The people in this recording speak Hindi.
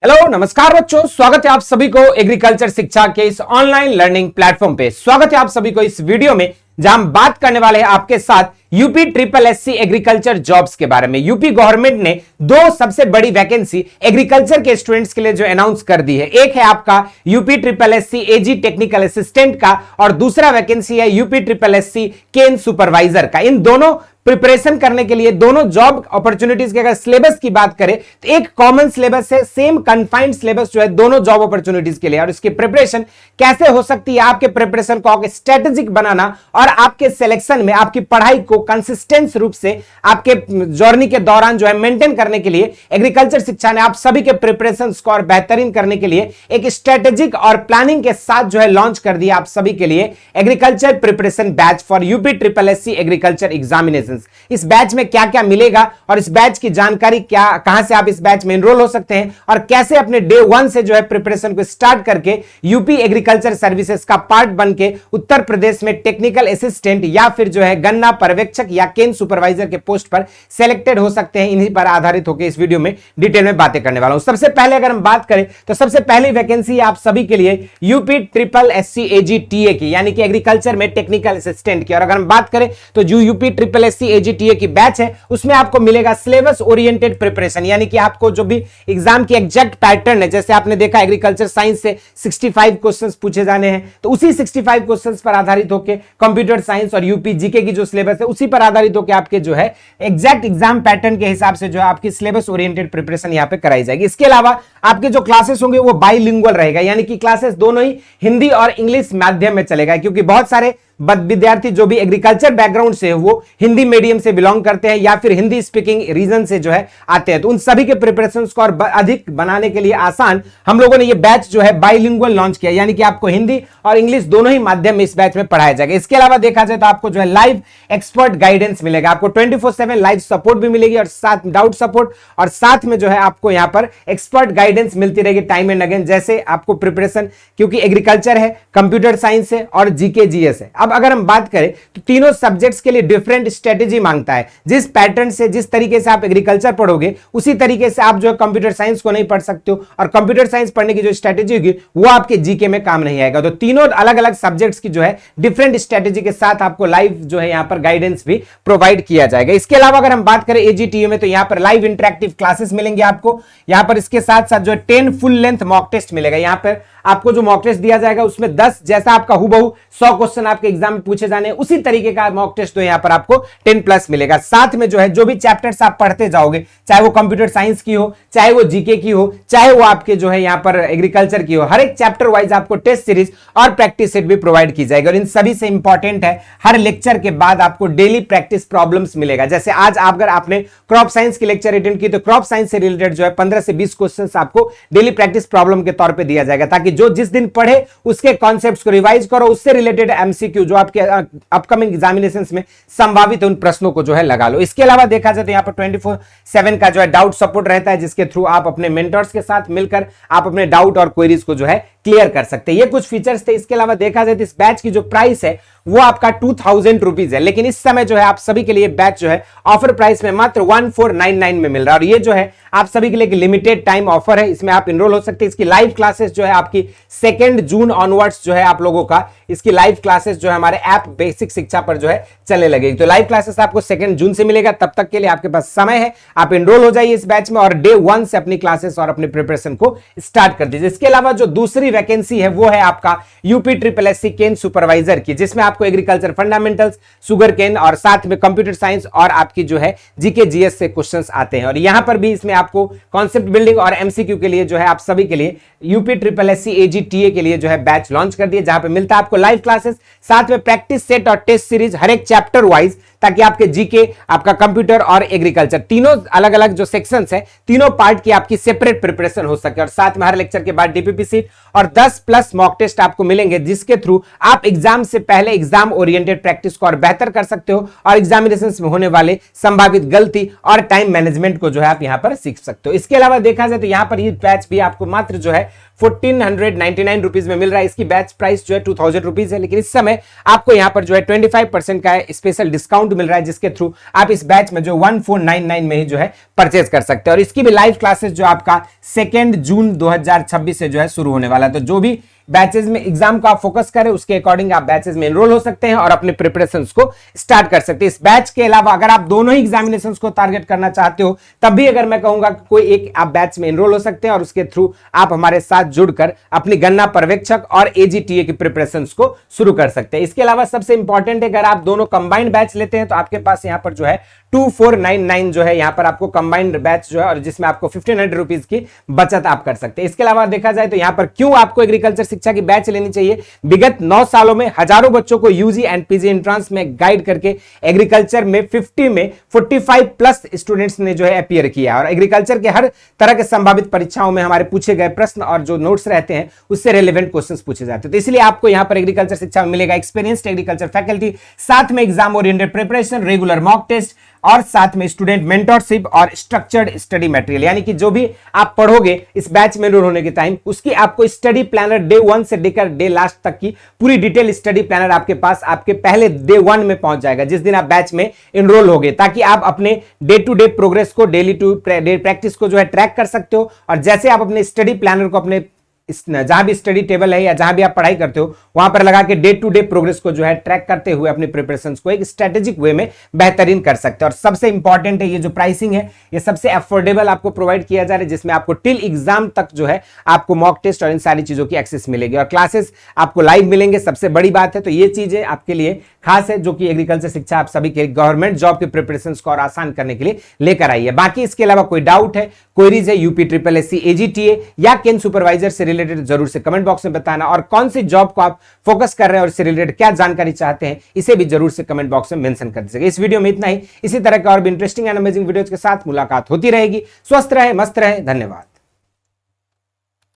हेलो नमस्कार बच्चों, स्वागत है आप सभी को एग्रीकल्चर शिक्षा के इस ऑनलाइन लर्निंग प्लेटफॉर्म पे। स्वागत है आप सभी को इस वीडियो में जहां हम बात करने वाले हैं आपके साथ UP triple SC agriculture jobs के बारे में। यूपी गवर्नमेंट ने दो सबसे बड़ी वैकेंसी एग्रीकल्चर के स्टूडेंट्स के लिए जो अनाउंस कर दी है। एक है आपका यूपी ट्रिपल एससी एजी टेक्निकल असिस्टेंट का और दूसरा वैकेंसी है यूपी ट्रिपल एससी केन सुपरवाइजर का। इन दोनों प्रिपरेशन करने के लिए दोनों जॉब अपॉर्चुनिटीज के अगर सिलेबस की बात करें तो एक कॉमन सिलेबस है, सेम कन्फाइंड सिलेबस जो है दोनों जॉब अपॉर्चुनिटीज के लिए। और इसकी प्रिपरेशन कैसे हो सकती है, आपके प्रिपरेशन को स्ट्रेटेजिक बनाना और आपके सिलेक्शन में आपकी पढ़ाई को कंसिस्टेंट रूप से आपके जर्नी के दौरान जो है मेंटेन करने के लिए एग्रीकल्चर शिक्षा ने आप सभी के प्रिपरेशन स्कोर बेहतरीन करने के लिए एक स्ट्रेटेजिक और प्लानिंग के साथ जो है लॉन्च कर दिया आप सभी के लिए agriculture preparation batch for UP triple SC agriculture examination. इस बैच में क्या क्या मिलेगा और इस बैच की जानकारी क्या, कहां से आप इस बैच में एनरोल हो सकते हैं और कैसे अपने डे 1 से जो है प्रिपरेशन को स्टार्ट करके यूपी एग्रीकल्चर सर्विसेज का पार्ट बन के उत्तर प्रदेश में टेक्निकल असिस्टेंट या फिर जो है गन्ना पर्यवेक्षक या केन सुपरवाइजर के पोस्ट पर सिलेक्टेड हो सकते हैं, इन्हीं पर आधारित होकर इस वीडियो में डिटेल में बातें करने वाला हूं। सबसे पहले अगर हम बात करें तो सबसे पहली वैकेंसी आप सभी के लिए यूपी ट्रिपल एससी एजी टीए की, यानी कि एग्रीकल्चर में टेक्निकल असिस्टेंट की। और अगर हम बात करें तो जो यूपी ट्रिपल एससी एजीटीए की बैच है उसमें आपको मिलेगा सिलेबस ओरिएंटेड प्रिपरेशन, यानी कि आपको जो भी एग्जाम की एग्जैक्ट पैटर्न है, जैसे आपने देखा एग्रीकल्चर साइंस से 65 क्वेश्चंस पूछे जाने हैं, तो उसी 65 क्वेश्चंस पर आधारित होकर कंप्यूटर साइंस और यूपी जीके की जो सिलेबस है उसी पर आधारित होकर आपके जो है एग्जैक्ट एग्जाम पैटर्न के हिसाब से जो है आपकी सिलेबस ओरिएंटेड प्रिपरेशन यहां पे कराई जाएगी। इसके अलावा आपके जो क्लासेस होंगे वो बाइलिंगुअल रहेगा, यानी कि क्लासेस दोनों ही हिंदी और इंग्लिश माध्यम में चलेगा, क्योंकि बहुत सारे विद्यार्थी जो भी एग्रीकल्चर बैकग्राउंड से वो हिंदी मीडियम से बिलोंग करते हैं या फिर हिंदी स्पीकिंग रीजन से जो है आते हैं, तो उन सभी के प्रिपरेशन को और अधिक बनाने के लिए आसान हम लोगों ने ये बैच जो है बाइलिंगुअल लॉन्च किया, यानी कि आपको हिंदी और इंग्लिश दोनों ही माध्यम में इस बैच में पढ़ाया जाएगा। इसके अलावा देखा जाए तो आपको जो है लाइव एक्सपर्ट गाइडेंस मिलेगा, आपको 24/7 लाइव सपोर्ट भी मिलेगी और साथ डाउट सपोर्ट, और साथ में जो है आपको यहां पर एक्सपर्ट गाइडेंस मिलती रहेगी टाइम एंड अगेन, जैसे आपको प्रिपरेशन, क्योंकि एग्रीकल्चर है, कंप्यूटर साइंस है और जीके जीएस है। अब अगर हम बात करें तो तीनों सब्जेक्ट्स के लिए डिफरेंट स्ट्रेटेजी मांगता है। जिस पैटर्न से, जिस तरीके से आप एग्रीकल्चर पढ़ोगे उसी तरीके से आप जो है कंप्यूटर साइंस को नहीं पढ़ सकते हो, और कंप्यूटर साइंस पढ़ने की जो स्ट्रेटेजी होगी वो आपके जीके में काम नहीं आएगा। तो तीनों अलग अलग सब्जेक्ट्स की जो है डिफरेंट स्ट्रेटेजी के साथ आपको लाइव जो है यहां पर गाइडेंस भी प्रोवाइड किया जाएगा। इसके अलावा अगर हम बात करें एजीटीए में तो यहां पर लाइव इंटरेक्टिव क्लासेस मिलेंगे आपको, यहां पर इसके साथ साथ जो है 10 फुल लेंथ मॉक टेस्ट मिलेगा। यहां पर आपको जो मॉक टेस्ट दिया जाएगा उसमें 10 जैसा आपका हुबहू 100 क्वेश्चन आपके एग्जाम में पूछे जाने हैं, उसी तरीके का मॉक टेस्ट तो यहां पर आपको 10+ मिलेगा। साथ में जो है जो भी चैप्टर्स आप पढ़ते जाओगे, चाहे वो कंप्यूटर साइंस की हो, चाहे वो जीके की हो, चाहे वो आपके जो है यहां पर एग्रीकल्चर की हो, हर एक चैप्टर वाइज आपको टेस्ट सीरीज और प्रैक्टिस सेट भी प्रोवाइड की जाएगी। और इन सभी से इंपॉर्टेंट है, हर लेक्चर के बाद आपको डेली प्रैक्टिस प्रॉब्लम्स मिलेगा। जैसे आज अगर आपने क्रॉप साइंस की लेक्चर अटेंड की तो क्रॉप साइंस से रिलेटेड जो है 15 से 20 क्वेश्चन आपको डेली प्रैक्टिस प्रॉब्लम के तौर पर दिया जाएगा, ताकि जो जिस दिन पढ़े उसके कॉन्सेप्ट्स को रिवाइज करो, उससे रिलेटेड एमसीक्यू जो आपके अपकमिंग एग्जामिनेशंस में संभावित है उन प्रश्नों को जो है लगा लो। इसके अलावा देखा जाए तो यहां पर 24/7 का जो है डाउट सपोर्ट रहता है, जिसके थ्रू आप अपने मेंटर्स के साथ मिलकर आप अपने डाउट और क्वेरीज को जो है क्लियर कर सकते हैं। ये कुछ फीचर्स थे। इसके अलावा देखा जाए तो इस बैच की जो प्राइस है वो आपका 2000 रुपीज है, लेकिन इस समय जो है आप सभी के लिए बैच जो है ऑफर प्राइस में मात्र 1499 में मिल रहा है। और ये जो है आप सभी के लिए लिमिटेड टाइम ऑफर है, इसमें आप इनरोल हो सकते हैं। इसकी लाइव क्लासेस जो है आपकी 2 जून ऑनवर्ड्स जो है आप लोगों का इसकी लाइव क्लासेस जो है हमारे ऐप बेसिक शिक्षा पर जो है चलने लगेगी। तो लाइव क्लासेस आपको 2 जून से मिलेगा, तब तक के लिए आपके पास समय है, आप इनरोल हो जाइए इस बैच में और डे 1 से अपनी क्लासेस और अपनी प्रिपरेशन को स्टार्ट कर दीजिए। इसके अलावा जो दूसरी वैकेंसी है वो है आपका यूपी ट्रिपल एससी केन सुपरवाइजर की, जिसमें आपको एग्रीकल्चर फंडामेंटल्स, शुगर केन और साथ में कंप्यूटर साइंस और आपकी जो है जीके जीएस से क्वेश्चंस आते हैं। और यहां पर भी इसमें आपको कॉन्सेप्ट बिल्डिंग और एमसीक्यू के लिए जो है आप सभी के लिए यूपी ट्रिपल एससी एजीटीए के लिए जो है बैच लॉन्च कर दिए, जहां पे मिलता है आपको लाइव क्लासेस, साथ में प्रैक्टिस सेट और टेस्ट सीरीज हर एक चैप्टर वाइज, ताकि आपके जीके, आपका कंप्यूटर और एग्रीकल्चर तीनों अलग अलग जो सेक्शंस है तीनों पार्ट की आपकी सेपरेट प्रिपरेशन हो सके। और साथ में हर लेक्चर के बाद डीपीपी सीट और 10+ मॉक टेस्ट आपको मिलेंगे, जिसके थ्रू आप एग्जाम से पहले एग्जाम ओरिएंटेड प्रैक्टिस को और बेहतर कर सकते हो और एग्जामिनेशंस में होने वाले संभावित गलती और टाइम मैनेजमेंट को जो है आप यहां पर सीख सकते हो। इसके अलावा देखा जाए तो यहां पर ये बैच भी आपको मात्र जो है 1499 रुपीज में मिल रहा है। इसकी बैच प्राइस जो है 2000 रुपीज है, लेकिन इस समय आपको यहां पर जो है 25% का स्पेशल डिस्काउंट मिल रहा है, जिसके थ्रू आप इस बैच में जो 1499 में ही जो है परचेज कर सकते हैं। और इसकी भी लाइव क्लासेस जो आपका 2 जून 2026 से जो है शुरू होने वाला है। तो जो भी बैचेस में एग्जाम को आप फोकस करें उसके अकॉर्डिंग आप बैचेस में एनरोल हो सकते हैं और अपने प्रिपरेशंस को स्टार्ट कर सकते हैं। इस बैच के अलावा अगर आप दोनों ही एग्जामिनेशंस को टारगेट करना चाहते हो तब भी अगर मैं कहूंगा कि कोई एक आप बैच में एनरोल हो सकते हैं और उसके थ्रू आप हमारे साथ जुड़कर अपनी गणना पर्यवेक्षक और एजीटीए की प्रिपरेशंस को शुरू कर सकते हैं। इसके अलावा सबसे इंपॉर्टेंट है, अगर आप दोनों कंबाइंड बैच लेते हैं तो आपके पास यहां पर जो है 2499 जो है यहां पर आपको कंबाइंड बैच जो है, और जिसमें आपको 1500 रुपीज की बचत आप कर सकते हैं। इसके अलावा देखा जाए तो यहां पर क्यों आपको एग्रीकल्चर शिक्षा की बैच लेनी चाहिए, विगत 9 सालों में हजारों बच्चों को यूजी एंड पीजी एंट्रेंस में गाइड करके एग्रीकल्चर में 50 में 45 प्लस स्टूडेंट्स ने जो है अपीयर किया, और एग्रीकल्चर के हर तरह के संभावित परीक्षाओं में हमारे पूछे गए प्रश्न और जो नोट्स रहते हैं उससे रिलेवेंट क्वेश्चंस पूछे जाते हैं। तो इसलिए आपको यहां पर एग्रीकल्चर शिक्षा में मिलेगा एक्सपीरियंस्ड एग्रीकल्चर फैकल्टी, साथ में exam oriented preparation, regular mock test और साथ में स्टूडेंट मेंटरशिप और स्ट्रक्चर्ड स्टडी मटेरियल, यानी कि जो भी आप पढ़ोगे इस बैच में एनरोल होने के टाइम उसकी आपको स्टडी प्लानर डे 1 से लेकर डे लास्ट तक की पूरी डिटेल स्टडी प्लानर आपके पास आपके पहले डे 1 में पहुंच जाएगा जिस दिन आप बैच में एनरोल होगे, ताकि आप अपने डे टू डे प्रोग्रेस को, डेली टू डे प्रैक्टिस को जो है ट्रैक कर सकते हो। और जैसे आप अपने स्टडी प्लानर को अपने जहां भी स्टडी टेबल है या जहां भी आप पढ़ाई करते हो वहां पर लगा के डे टू डे प्रोग्रेस को जो है ट्रैक करते हुए अपनी प्रिपरेशंस को एक स्ट्रेटेजिक वे में बेहतरीन कर सकते हैं। और सबसे इंपॉर्टेंट है, ये जो प्राइसिंग है ये सबसे अफोर्डेबल आपको प्रोवाइड किया जा रहा है, जिसमें आपको टिल एग्जाम तक जो है आपको मॉक टेस्ट और इन सारी चीजों की एक्सेस मिलेगी और क्लासेस आपको लाइव मिलेंगे। सबसे बड़ी बात है, तो ये चीजें आपके लिए खास है जो कि एग्रीकल्चर शिक्षा आप सभी के गवर्नमेंट जॉब के प्रिपरेशंस को और आसान करने के लिए लेकर आई है। बाकी इसके अलावा कोई डाउट है, क्वेरीज है यूपी ट्रिपल एससी एजीटीए या केन सुपरवाइजर से रिलेटेड जरूर से कमेंट बॉक्स में बताना, और कौन सी जॉब को आप फोकस कर रहे हैं और इससे रिलेटेड क्या जानकारी चाहते हैं इसे भी जरूर से कमेंट बॉक्स में मेंशन कर दीजिएगा। इस वीडियो में इतना ही, इसी तरह के और भी इंटरेस्टिंग एंड अमेजिंग वीडियोज के साथ मुलाकात होती रहेगी। स्वस्थ रहे, मस्त रहे, धन्यवाद।